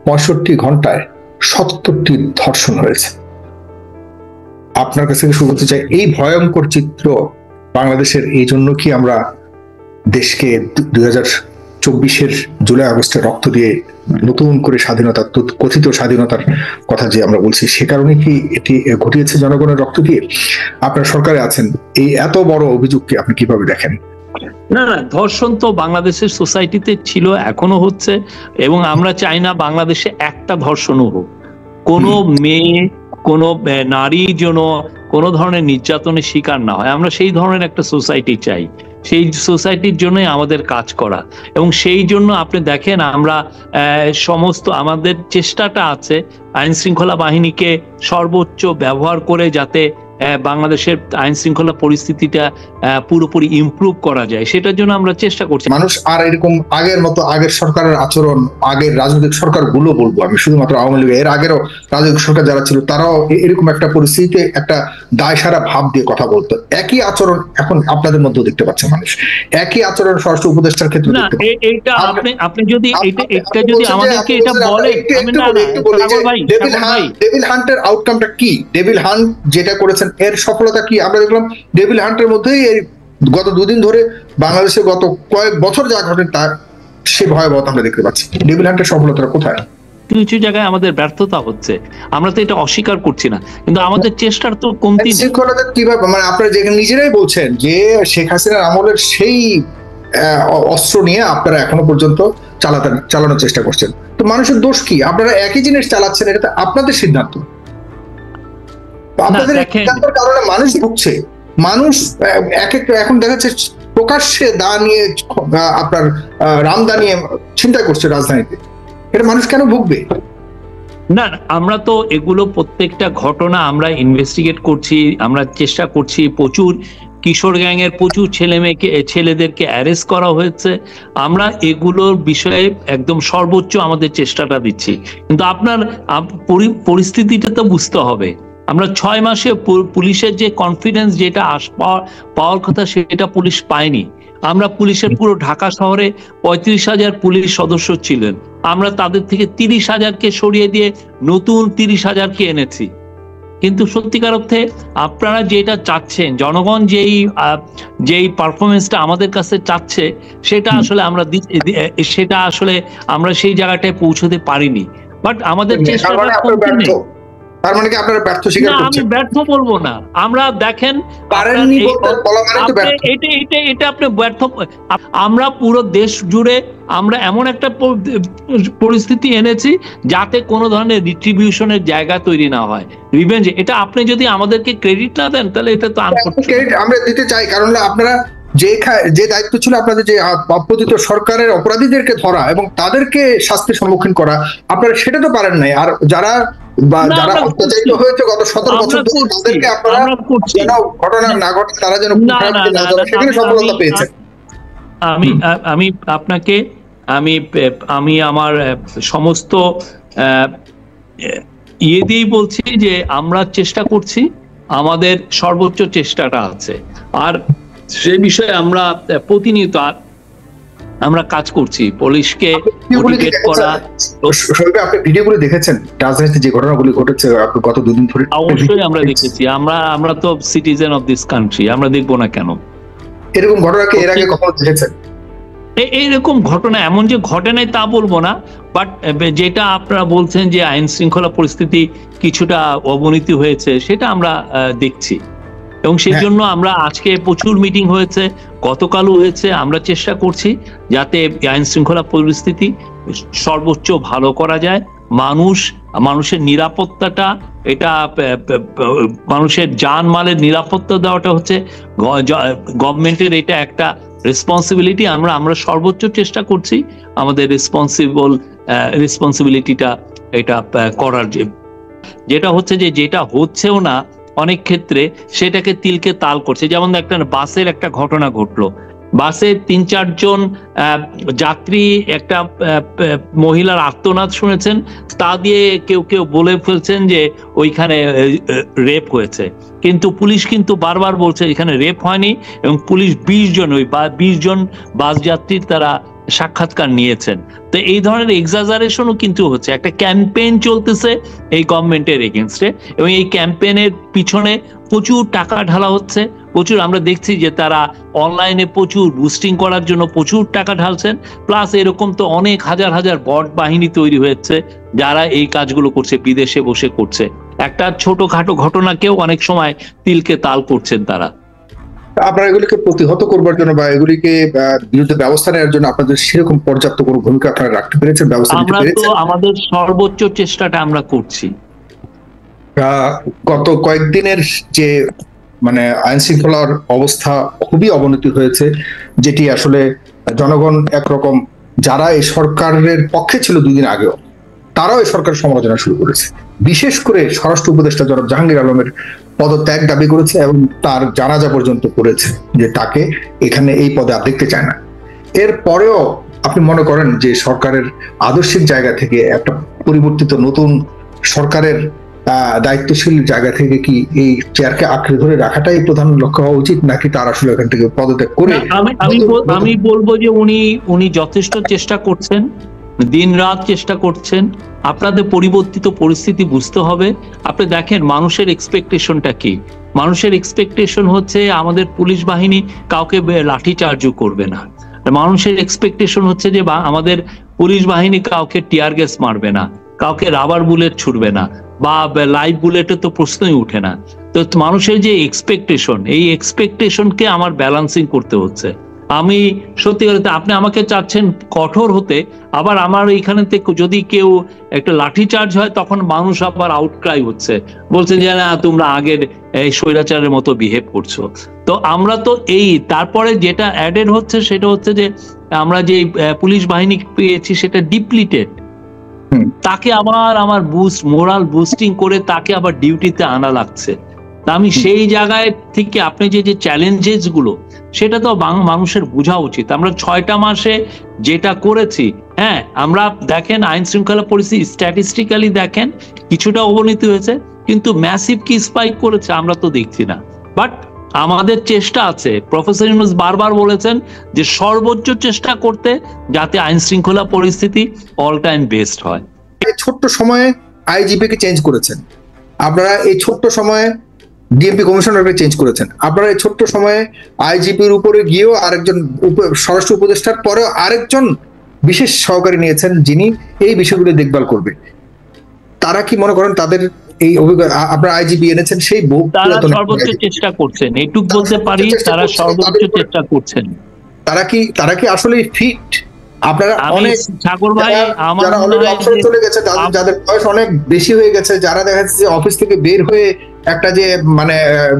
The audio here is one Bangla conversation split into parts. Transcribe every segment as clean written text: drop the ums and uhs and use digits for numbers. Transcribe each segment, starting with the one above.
65 ঘন্টায় 70টি ধর্ষণ হয়েছে। আপনার কাছে শুরু করতে চাই, এই ভয়ঙ্কর চিত্র বাংলাদেশের এই জন্য কি আমরা দেশকে 2024 জুলাই আগস্টে রক্ত দিয়ে নতুন করে স্বাধীনতা, কথিত স্বাধীনতার কথা যে আমরা বলছি, সে কারণে কি এটি ঘটিয়েছে জনগণের রক্ত দিয়ে? আপনার সরকারে আছেন, এই এত বড় অভিযোগকে আপনি কিভাবে দেখেন? না, ধর্ষণ তো বাংলাদেশের সোসাইটিতে ছিল, এখনো হচ্ছে, এবং আমরা চাই না বাংলাদেশে একটা ধর্ষণও হোক। কোনো মেয়ে, কোনো নারী যেন কোনো ধরনের নির্যাতনের শিকার না হয়। আমরা সেই ধরনের একটা সোসাইটি চাই। সেই সোসাইটির জন্যই আমাদের কাজ করা, এবং সেই জন্য আপনি দেখেন আমরা সমস্ত আমাদের চেষ্টাটা আছে আইন শৃঙ্খলা বাহিনীকে সর্বোচ্চ ব্যবহার করে যাতে বাংলাদেশের আইন শৃঙ্খলা পরিস্থিতিটা পুরোপুরি ইমপ্রুভ করা যায়, সেটার জন্য আমরা চেষ্টা করছি। মানুষ আর এরকম আগের মতো, আগের সরকারের আচরণ, আগের রাজনৈতিক সরকার গুলো বলবো আমি, শুধুমাত্র আওয়ামী লীগ, এর আগেরও রাজনৈতিক সরকার যারা ছিল তারাও এরকম একটা পরিস্থিতিতে একটা দায়সারা ভাব দিয়ে কথা বলতো। একই আচরণ এখন আপনাদের মধ্যেও দেখতে পাচ্ছে মানুষ, একই আচরণ স্বরাষ্ট্র উপদেষ্টার ক্ষেত্রে। এটা আপনি যদি এটা যদি আমাদেরকে এটা বলেন, ডেভিল হান্টের আউটকামটা কি, ডেভিল হান্ট যেটা করেছেন এর সফলতা কি? আমরা দেখলাম ডেভিল হান্টের মধ্যেই এই গত দুদিন ধরে বাংলাদেশে গত কয়েক বছর যা ঘটে তার সে ভয়াবহতা আমরা দেখতে পাচ্ছি। ডেভিল হান্টের সফলতা কোথায়? কিছু জায়গায় আমাদের ব্যর্থতা হচ্ছে, আমরা তো এটা অস্বীকার করছি না, কিন্তু আমাদের চেষ্টার তো কমতি নেই। শৃঙ্খলতা কিভাবে, মানে আপনারা যেখানে নিজেরাই বলছেন যে শেখ হাসিনার আমলের সেই অস্ত্র নিয়ে আপনারা এখনো পর্যন্ত চালানোর চেষ্টা করছেন, তো মানুষের দোষ কি? আপনারা একই জিনিস চালাচ্ছেন, এটা তো আপনাদের সিদ্ধান্ত। আপনাদের সিদ্ধান্তের কারণে মানুষ ভুগছে। মানুষ এখন দেখা যাচ্ছে প্রকাশ্যে দা নিয়ে, আপনার রামদা নিয়ে চিন্তা করছে রাজধানীতে। এটা মানুষ কেন ভুগবে? না, আমরা তো এগুলো প্রত্যেকটা ঘটনা আমরা ইনভেস্টিগেট করছি, আমরা চেষ্টা করছি। প্রচুর কিশোর গ্যাংয়ের প্রচুর ছেলেদেরকে অ্যারেস্ট করা হয়েছে। আমরা এগুলোর বিষয়ে একদম সর্বোচ্চ আমাদের চেষ্টাটা দিচ্ছি, কিন্তু আপনার পরিস্থিতিটা তো বুঝতে হবে। আমরা 6 মাসে পুলিশের যে কনফিডেন্স যেটা পাওয়ার কথা সেটা পুলিশ পায়নি। আমরা পুলিশের পুরো ঢাকা শহরে 35,000 পুলিশ সদস্য ছিলেন, আমরা তাদের থেকে 30,000কে সরিয়ে দিয়ে নতুন 30,000কে এনেছি। কিন্তু সত্যিকার অর্থে আপনারা যেটা চাচ্ছেন, জনগণ যেই পারফরমেন্সটা আমাদের কাছে চাচ্ছে, সেটা আসলে আমরা সেই জায়গাটায় পৌঁছতে পারিনি। বাট আমাদের চেষ্টাটা কমতি নেই। তার মানে কি আপনারা ব্যর্থ স্বীকার করছেন? আমি ব্যর্থ বলবো না, আমরা দেখেন এটা আপনি ব্যর্থ। আমরা পুরো দেশ জুড়ে আমরা এমন একটা পরিস্থিতি এনেছি যাতে কোনো ধরনের রিট্রিবিউশনের জায়গা তৈরি না হয়, রিভেঞ্জ। এটা আপনি যদি আমাদেরকে ক্রেডিট না দেন তাহলে এটা তো ক্রেডিট আমরা দিতে চাই, কারণ আপনারা যে দায়িত্ব ছিল আপনাদের, যে অপরাজিত সরকারের অপরাধীদেরকে ধরা এবং তাদেরকে শাস্তির সম্মুখীন করা, আপনারা সেটা তো পারেন নাই। আর যারা অত্যাচারিত হয়েছে গত 17 বছর ধরে, তাদেরকে আপনারা যেন ঘটনা না ঘটে, তারা যেন সেখানে সফলতা পেয়েছেন। আমি আমার সমস্ত দিয়েই বলছি যে আমরা চেষ্টা করছি, আমাদের সর্বোচ্চ চেষ্টাটা আছে, আর সে বিষয়ে আমরা প্রতিনিয়ত আমরা কাজ করছি। পুলিশকে মোটিভেট করা। আপনি ভিডিওগুলো দেখেছেন, রাজধানীতে যে ঘটনাগুলি ঘটেছে গত দুদিন ধরে? অবশ্যই আমরা দেখেছি। আমরা তো সিটিজেন অফ দিস কান্ট্রি, আমরা দেখবো না কেন? এরকম ঘটনা কি এর আগে কখনো দেখেছেন? এইরকম ঘটনা এমন যে ঘটে নাই তা বলবো না, বাট যেটা আপনারা বলছেন যে আইন শৃঙ্খলা পরিস্থিতি কিছুটা অবনতি হয়েছে, সেটা আমরা দেখছি, এবং সেই জন্য আমরা আজকে প্রচুর মিটিং হয়েছে, গতকালও হয়েছে। আমরা চেষ্টা করছি যাতে আইন শৃঙ্খলা পরিস্থিতি সর্বোচ্চ ভালো করা যায়। মানুষের নিরাপত্তাটা, এটা মানুষের জানমালের নিরাপত্তা দেওয়াটা হচ্ছে গভর্নমেন্টের এটা একটা রেসপন্সিবিলিটি। আমরা সর্বোচ্চ চেষ্টা করছি আমাদের রেসপন্সিবিলিটিটা এটা করার। যেটা হচ্ছে যেটা হচ্ছেও না অনেক ক্ষেত্রে, সেটাকে তিলকে তাল করছে। যেমন একটা বাসের একটা ঘটনা ঘটলো, বাসে 3-4 জন যাত্রী একটা মহিলার আর্তনাদ শুনেছেন, তা দিয়ে কেউ বলে ফেলছেন যে ওইখানে রেপ হয়েছে, কিন্তু পুলিশ কিন্তু বারবার বলছে এখানে রেপ হয়নি, এবং পুলিশ 20 জন বাস যাত্রীর তারা সাক্ষাৎকার নিয়েছেন। তো এই ধরনের এক্সাজারেশনও কিন্তু হচ্ছে, একটা ক্যাম্পেইন চলতেছে এই গভর্নমেন্টের এগেনস্টে, এবং এই ক্যাম্পেইনের পিছনে প্রচুর টাকা ঢালা হচ্ছে, প্রচুর আমরা দেখছি যে তারা অনলাইনে প্রচুর বুস্টিং করার জন্য প্রচুর টাকা ঢালছেন। প্লাস এরকম তো অনেক হাজার হাজার বট বাহিনী তৈরি হয়েছে যারা এই কাজগুলো করছে, বিদেশে বসে করছে। একটা ছোটখাটো ঘটনাকেও অনেক সময় তিলকে তাল করছেন তারা। আপনারা এগুলিকে প্রতিহত করবার জন্য বা এগুলিকে বিরুদ্ধে ব্যবস্থা নেওয়ার জন্য আপনাদের সেরকম পর্যাপ্ত কোনো ভূমিকা আপনারা রাখতে পেরেছেন, ব্যবস্থা নিতে আমরা তো পেরেছেন? আমাদের সর্বোচ্চ চেষ্টাটা আমরা করছি। গত কয়েকদিনের যে মানে আইন শৃঙ্খলার অবস্থা খুবই অবনতি হয়েছে, যেটি আসলে জনগণ একরকম যারা এই সরকারের পক্ষে ছিল 2 দিন আগেও, তারাও এই সরকারের সমালোচনা শুরু করেছে। বিশেষ করে স্বরাষ্ট্র উপদেষ্টা জনাব জাহাঙ্গীর আলমের পদত্যাগ দাবি করেছে এবং তার জানাজা পর্যন্ত করেছে যে তাকে এখানে এই পদে আর দেখতে চায় না। এর পরেও আপনি মনে করেন যে সরকারের আদর্শিক জায়গা থেকে একটা পরিবর্তিত নতুন সরকারের দায়িত্বশীল জায়গা থেকে কি এই চেয়ারকে আঁকড়ে ধরে রাখাটাই প্রধান লক্ষ্য হওয়া উচিত, নাকি তার আসলে এখান থেকে পদত্যাগ করে? আমি বলবো যে উনি যথেষ্ট চেষ্টা করছেন, দিন রাত চেষ্টা করছেন। আপনাদের পরিবর্তিত পরিস্থিতি বুঝতে হবে। আপনি দেখেন মানুষের এক্সপেকটেশনটা কি। মানুষের এক্সপেকটেশন হচ্ছে আমাদের পুলিশ বাহিনী কাউকে লাঠিচার্জও করবে না। মানুষের এক্সপেকটেশন হচ্ছে যে আমাদের পুলিশ বাহিনী কাউকে টিয়ার গ্যাস মারবে না, কাউকে রাবার বুলেট ছুড়বে না, বা লাইভ বুলেটের তো প্রশ্নই উঠে না। তো মানুষের যে এক্সপেকটেশন, এই এক্সপেকটেশনকে আমার ব্যালেন্সিং করতে হচ্ছে। আমি সত্যি করে, আপনি আমাকে চাচ্ছেন কঠোর হতে, আবার আমার এইখানে থেকে যদি কেউ একটা লাঠি চার্জ হয় তখন মানুষ আবার আউটক্রাই হচ্ছে, বলছেন যে না তোমরা আগের এই স্বৈরাচারের মতো বিহেভ করছো। তো আমরা তো এই তারপরে যেটা অ্যাডেড হচ্ছে সেটা হচ্ছে যে আমরা যে পুলিশ বাহিনী পেয়েছি সেটা ডিপ্লিটেড, তাকে আবার আমার মোরাল বুস্টিং করে তাকে আবার ডিউটিতে আনা লাগছে। আমি সেই জায়গায় থেকে আপনি যে চ্যালেঞ্জেস গুলো, সেটা তো মানুষের বোঝা উচিত। আমরা 6টা মাসে যেটা করেছি, হ্যাঁ আমরা দেখেন আইন শৃঙ্খলা পরিস্থিতি স্ট্যাটিস্টিক্যালি দেখেন কিছুটা অবনতি হয়েছে, কিন্তু ম্যাসিভ কি স্পাইক করেছে আমরা তো দেখছি না। বাট আমাদের চেষ্টা আছে। প্রফেসর ইউনূস বারবার বলেছেন যে সর্বোচ্চ চেষ্টা করতে যাতে আইন শৃঙ্খলা পরিস্থিতি অল টাইম বেস্ট হয়। ছোট্ট সময়ে আইজিপি কে চেঞ্জ করেছেন আপনারা, এই ছোট্ট সময়ে ডিএমপি কমিশনারকে চেঞ্জ করেছেন আপনারা, এই ছোট্ট সময়ে আইজিপির উপরে গিয়েও আরেকজন স্বরাষ্ট্র উপদেষ্টার পরেও আরেকজন বিশেষ সহকারী নিয়েছেন যিনি এই বিষয়গুলো দেখভাল করবে। তারা কি মনে করেন তাদের এই অভিজ্ঞতা, আপনারা আইজিপি এনেছেন সেই সর্বোচ্চ চেষ্টা করছেন, এইটুকু বলতে পারি, তারা সর্বোচ্চ চেষ্টা করছেন। তারা কি আসলে ফিট? আপনারা অনেক ঠাকুর ভাই যারা অলরেডি অবসরে চলে গেছে, যাদের বয়স অনেক বেশি হয়ে গেছে, যারা দেখা যাচ্ছে যে অফিস থেকে বের হয়ে একটা যে মানে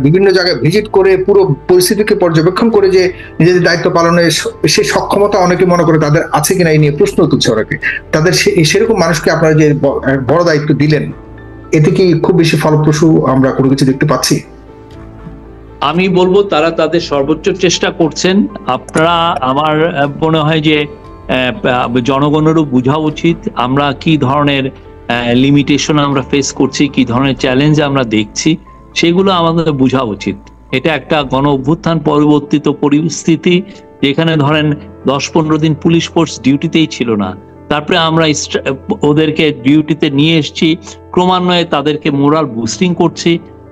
বিভিন্ন জায়গায় ভিজিট করে পুরো পরিস্থিতিকে পর্যবেক্ষণ করে যে নিজেদের দায়িত্ব পালনের সেই সক্ষমতা অনেকে মনে করে তাদের আছে কিনা এই নিয়ে প্রশ্ন তুলছে অনেকে। তাদের সেরকম মানুষকে আপনারা যে বড় দায়িত্ব দিলেন, এতে কি খুব বেশি ফলপ্রসূ আমরা কোনো কিছু দেখতে পাচ্ছি? আমি বলবো তারা তাদের সর্বোচ্চ চেষ্টা করছেন। আপনারা, আমার মনে হয় যে জনগণেরও বোঝা উচিত আমরা কি ধরনের লিমিটেশন আমরা ফেস করছি, কি ধরনের চ্যালেঞ্জ আমরা দেখছি, সেগুলো আমাদের বোঝা উচিত। এটা একটা গণ অভ্যুত্থান পরিবর্তিত পরিস্থিতি, যেখানে ধরেন 10-15 দিন পুলিশ ফোর্স ডিউটিতেই ছিল না, তারপরে আমরা ওদেরকে ডিউটিতে নিয়ে এসেছি, ক্রমান্বয়ে তাদেরকে মোরাল বুস্টিং করছি,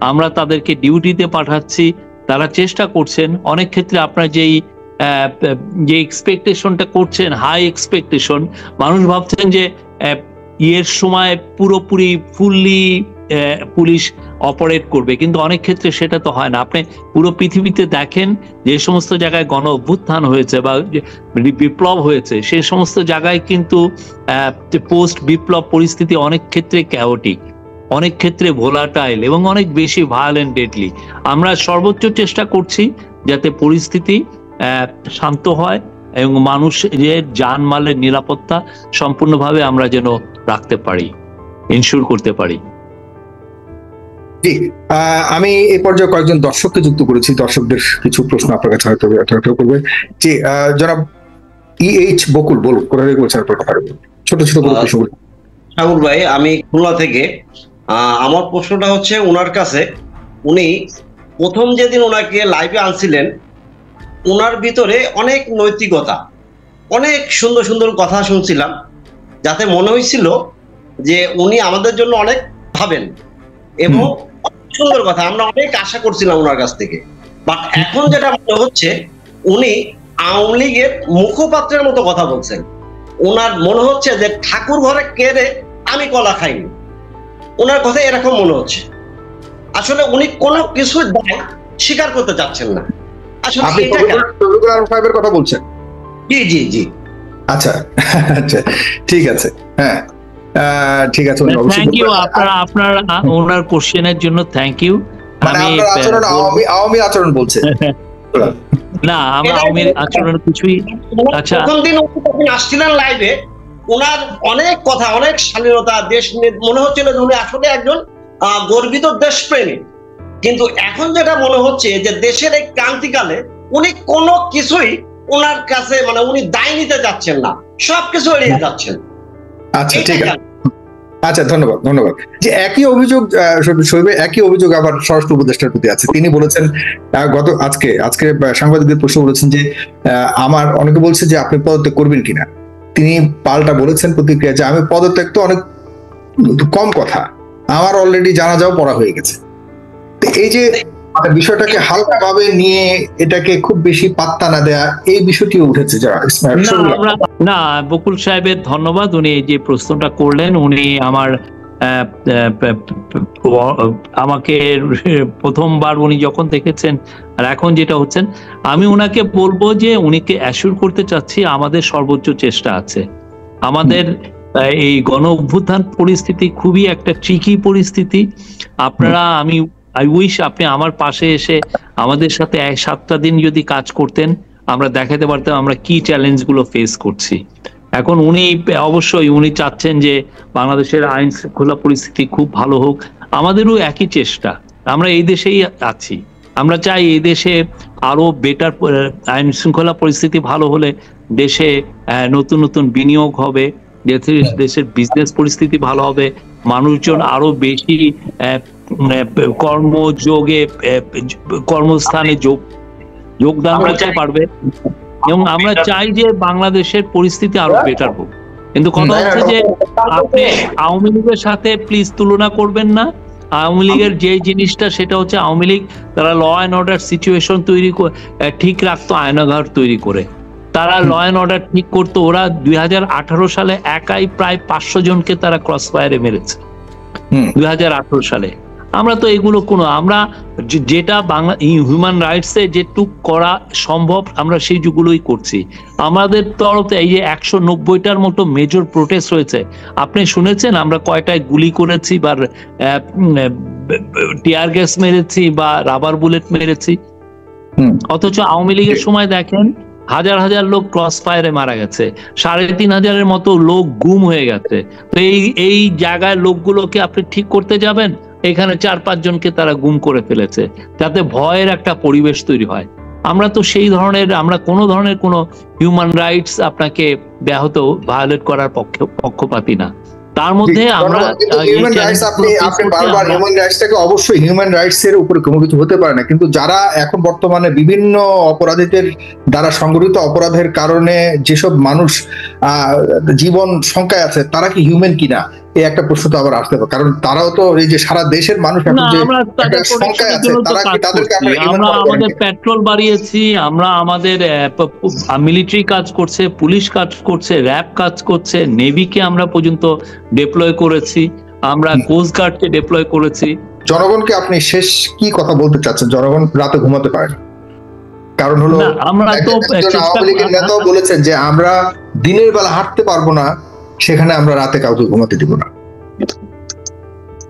আমরা তাদেরকে ডিউটিতে পাঠাচ্ছি, তারা চেষ্টা করছেন। অনেক ক্ষেত্রে আপনার যে এক্সপেকটেশনটা করছেন, হাই এক্সপেকটেশন, মানুষ ভাবছেন যে এর সময় পুরোপুরি ফুললি পুলিশ অপারেট করবে, কিন্তু অনেক ক্ষেত্রে সেটা তো হয় না। আপনি পুরো পৃথিবীতে দেখেন যে সমস্ত জায়গায় গণ অভ্যুত্থান হয়েছে বা বিপ্লব হয়েছে, সেই সমস্ত জায়গায় কিন্তু পোস্ট বিপ্লব পরিস্থিতি অনেক ক্ষেত্রে ক্যাওটিক, অনেক ক্ষেত্রে ভোলাটাইল এবং অনেক বেশি ভায়োলেন্ট, ডেডলি। আমরা সর্বোচ্চ চেষ্টা করছি যাতে পরিস্থিতি শান্ত হয় এবং মানুষের জানমালের নিরাপত্তা সম্পূর্ণভাবে আমরা যেন রাখতে পারি, ইনশিওর করতে পারি। জি, আমি এই পর্যায়ে কয়েকজন দর্শককে যুক্ত করেছি। দর্শকদের কিছু প্রশ্ন আপনার কাছে হয়তো করবে। যে জনাব EH বকুল বলুন, কোথা থেকে বলছেন আপনার কথা? ছোট ছোট প্রশ্ন। ঠাকুর ভাই, আমি খুলনা থেকে। আমার প্রশ্নটা হচ্ছে ওনার কাছে, উনি প্রথম যেদিন ওনাকে লাইভে আনছিলেন, ওনার ভিতরে অনেক নৈতিকতা, অনেক সুন্দর সুন্দর কথা শুনছিলাম, যাতে মনে হয়েছিল যে উনি আমাদের জন্য অনেক ভাবেন এবং অনেক সুন্দর কথা, আমরা অনেক আশা করছিলাম ওনার কাছ থেকে। বাট এখন যেটা মনে হচ্ছে উনি আওয়ামী লীগের মুখপাত্রের মতো কথা বলছেন। ওনার মনে হচ্ছে যে ঠাকুর ঘরে কেড়ে আমি কলা খাইনি, ওনার কথা এরকম মনে হচ্ছে। আসলে উনি কোনো কিছু দায় স্বীকার করতে চাচ্ছেন না। আসলে আপনি শফিকুল আলম সাহেবের কথা বলছেন? জি জি জি। আচ্ছা আচ্ছা, ঠিক আছে, হ্যাঁ ঠিক আছে। থ্যাংক ইউ আপনার ওনার কোশ্চেনের জন্য, থ্যাংক ইউ। মানে আপনার আচরণ আওয়ামী আচরণ বলছে না, আমরা আওয়ামীর আচরণ কিছুই। আচ্ছা, প্রথম দিন আসছিলেন লাইভে, ওনার অনেক কথা, অনেক শালীনতা, দেশ মনে হচ্ছিল যে উনি আসলে একজন গর্বিত দেশপ্রেমী। কিন্তু এখন যেটা মনে হচ্ছে যে দেশের এই ক্রান্তিকালে উনি কোনো কিছুই ওনার কাছে, মানে উনি দায় নিতে যাচ্ছেন না, সবকিছু এড়িয়ে যাচ্ছেন। আচ্ছা ঠিক আছে, আচ্ছা ধন্যবাদ ধন্যবাদ। যে একই অভিযোগ একই অভিযোগ আবার স্বরাষ্ট্র উপদেষ্টার প্রতি আছে। তিনি বলেছেন আজকে সাংবাদিকদের প্রশ্ন বলেছেন যে আমার অনেকে বলছে যে আপনি পদত্যাগ করবেন কিনা। তিনি পাল্টা বলেছেন প্রতিক্রিয়া যে আমি পদত্যাগ তো অনেক কম কথা, আমার অলরেডি জানাজাও পড়া হয়ে গেছে। এই যে বিষয়টাকে হালকা ভাবে নিয়ে এটাকে খুব বেশি পাত্তা না দেয়া, এই বিষয়টি উঠেছে। না, বকুল সাহেবের ধন্যবাদ, উনি যে প্রশ্নটা করলেন। উনি আমাকে প্রথমবার উনি যখন দেখেছেন আর এখন যেটা হচ্ছেন, আমি উনাকে বলবো যে উনিকে অ্যাসিওর করতে চাচ্ছি আমাদের সর্বোচ্চ চেষ্টা আছে। আমাদের এই গণ অভ্যুত্থান পরিস্থিতি খুবই একটা ট্রিকি পরিস্থিতি। আপনারা আই উইশ আপনি আমার পাশে এসে আমাদের সাথে 7টা দিন যদি কাজ করতেন, আমরা দেখাতে পারতাম আমরা কি চ্যালেঞ্জ গুলো ফেস করছি। এখন অবশ্যই উনি চাচ্ছেন যে বাংলাদেশের আইন শৃঙ্খলা পরিস্থিতি খুব ভালো হোক, আমাদেরও একই চেষ্টা। আমরা এই দেশেই আছি, আমরা চাই এই দেশে আরো বেটার আইন শৃঙ্খলা পরিস্থিতি ভালো হলে দেশে নতুন নতুন বিনিয়োগ হবে, দেশের বিজনেস পরিস্থিতি ভালো হবে, মানুষজন আরো বেশি কর্মস্থানে যোগদান করতে পারবে, এবং আমরা চাই যে বাংলাদেশের পরিস্থিতি আরো বেটার হোক। কিন্তু কথা হচ্ছে যে আপনি আওয়ামী লীগের সাথে প্লিজ তুলনা করবেন না। আওয়ামী লীগের যে জিনিসটা সেটা হচ্ছে আওয়ামী লীগ তারা ল অ্যান্ড অর্ডার সিচুয়েশন ঠিক রাখতো আয়নাঘর তৈরি করে, তারা ল অ্যান্ড অর্ডার ঠিক করতো। ওরা 2018 সালে একাই প্রায় 500 জনকে তারা ক্রস ফায়ারে মেরেছে 2018 সালে। আমরা তো এগুলো আমরা যেটা বাংলা হিউম্যান রাইটসে যেটুক করা সম্ভব আমরা সেই যেগুলোই করছি। আমাদের তরফে এই যে 190টার মতো মেজর প্রোটেস্ট হয়েছে, আপনি শুনেছেন আমরা কয়টায় গুলি করেছি বা টিয়ার গ্যাস মেরেছি বা রাবার বুলেট মেরেছি? অথচ আওয়ামী লীগের সময় দেখেন হাজার হাজার লোক ক্রস ফায়ারে মারা গেছে, 3500-এর মতো লোক গুম হয়ে গেছে। তো এই জায়গায় লোকগুলোকে আপনি ঠিক করতে যাবেন, এখানে 4-5 জনকে তারা গুম করে ফেলেছে, যাতে ভয়ের একটা পরিবেশ তৈরি হয়। আমরা তো সেই ধরনের, আমরা কোনো ধরনের কোনো হিউম্যান রাইটস আপনাকে ব্যাহত ভায়োলেট করার পক্ষপাতী না। তার মধ্যে আমরা অবশ্যই হিউম্যান রাইটস এর উপরে কোনো কিছু হতে পারে না, কিন্তু যারা এখন বর্তমানে বিভিন্ন অপরাধীদের দ্বারা সংগঠিত অপরাধের কারণে যেসব মানুষ জীবন শঙ্কায় আছে, তারা কি হিউম্যান কিনা এই একটা প্রশ্ন তো আবার আসতে পারে। কারণ তারাও তো এই যে সারা দেশের মানুষ এখন যে শঙ্কায় আছে, তারা কি তাদেরকে আমরা আমাদের পেট্রোল বাড়িয়েছি, আমরা আমাদের মিলিটারি কাজ করছে, পুলিশ কাজ করছে, র্যাব কাজ করছে, নেভিকে আমরা পর্যন্ত ডিপ্লয় করেছি, আমরা কোস্ট গার্ডকে ডিপ্লয় করেছি। জনগণকে আপনি শেষ কি কথা বলতে চাচ্ছেন? জনগণ রাতে ঘুমাতে পারে না, কারণ হলো আমরা তো আওয়ামী লীগের নেতাও বলেছেন যে আমরা দিনের বেলা হাঁটতে পারবো না, সেখানে আমরা রাতে কাউকে ঘুমাতে দিব না।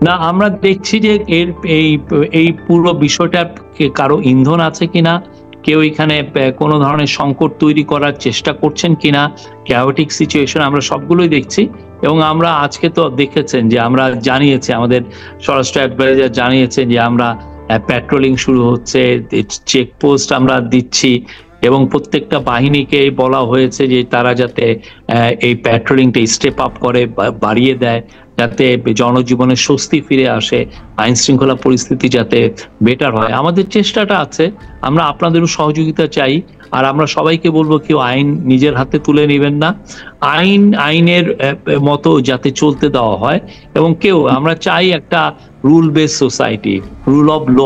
না, আমরা দেখছি যে এই পুরো বিষয়টা কারো ইন্ধন আছে কিনা, কেউ এখানে কোনো ধরনের সংকট তৈরি করার চেষ্টা করছেন কিনা, ক্যাওটিক সিচুয়েশন আমরা সবগুলোই দেখছি। এবং আমরা আজকে তো দেখেছেন যে আমরা জানিয়েছি, আমাদের স্বরাষ্ট্র অ্যাডভাইজার জানিয়েছেন যে আমরা প্যাট্রোলিং শুরু হচ্ছে, চেকপোস্ট আমরা দিচ্ছি, এবং প্রত্যেকটা বাহিনীকে বলা হয়েছে যে তারা যাতে এই প্যাট্রোলিংটা স্টেপ আপ করে, বাড়িয়ে দেয়, যাতে জনজীবনে স্বস্তি ফিরে আসে, আইন শৃঙ্খলা পরিস্থিতি যাতে বেটার হয়। আমাদের চেষ্টাটা আছে, আমরা আপনাদেরও সহযোগিতা চাই। আর আমরা সবাইকে বলবো কেউ আইন নিজের হাতে তুলে নেবেন না, আইনের মতো যাতে চলতে দেওয়া হয়। এবং আমরা চাই একটা rule base society, rule of law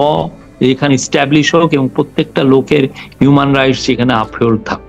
এখানে স্ট্যাবলিশ হোক এবং প্রত্যেকটা লোকের হিউম্যান রাইটস সেখানে আপহোল্ড থাকুক।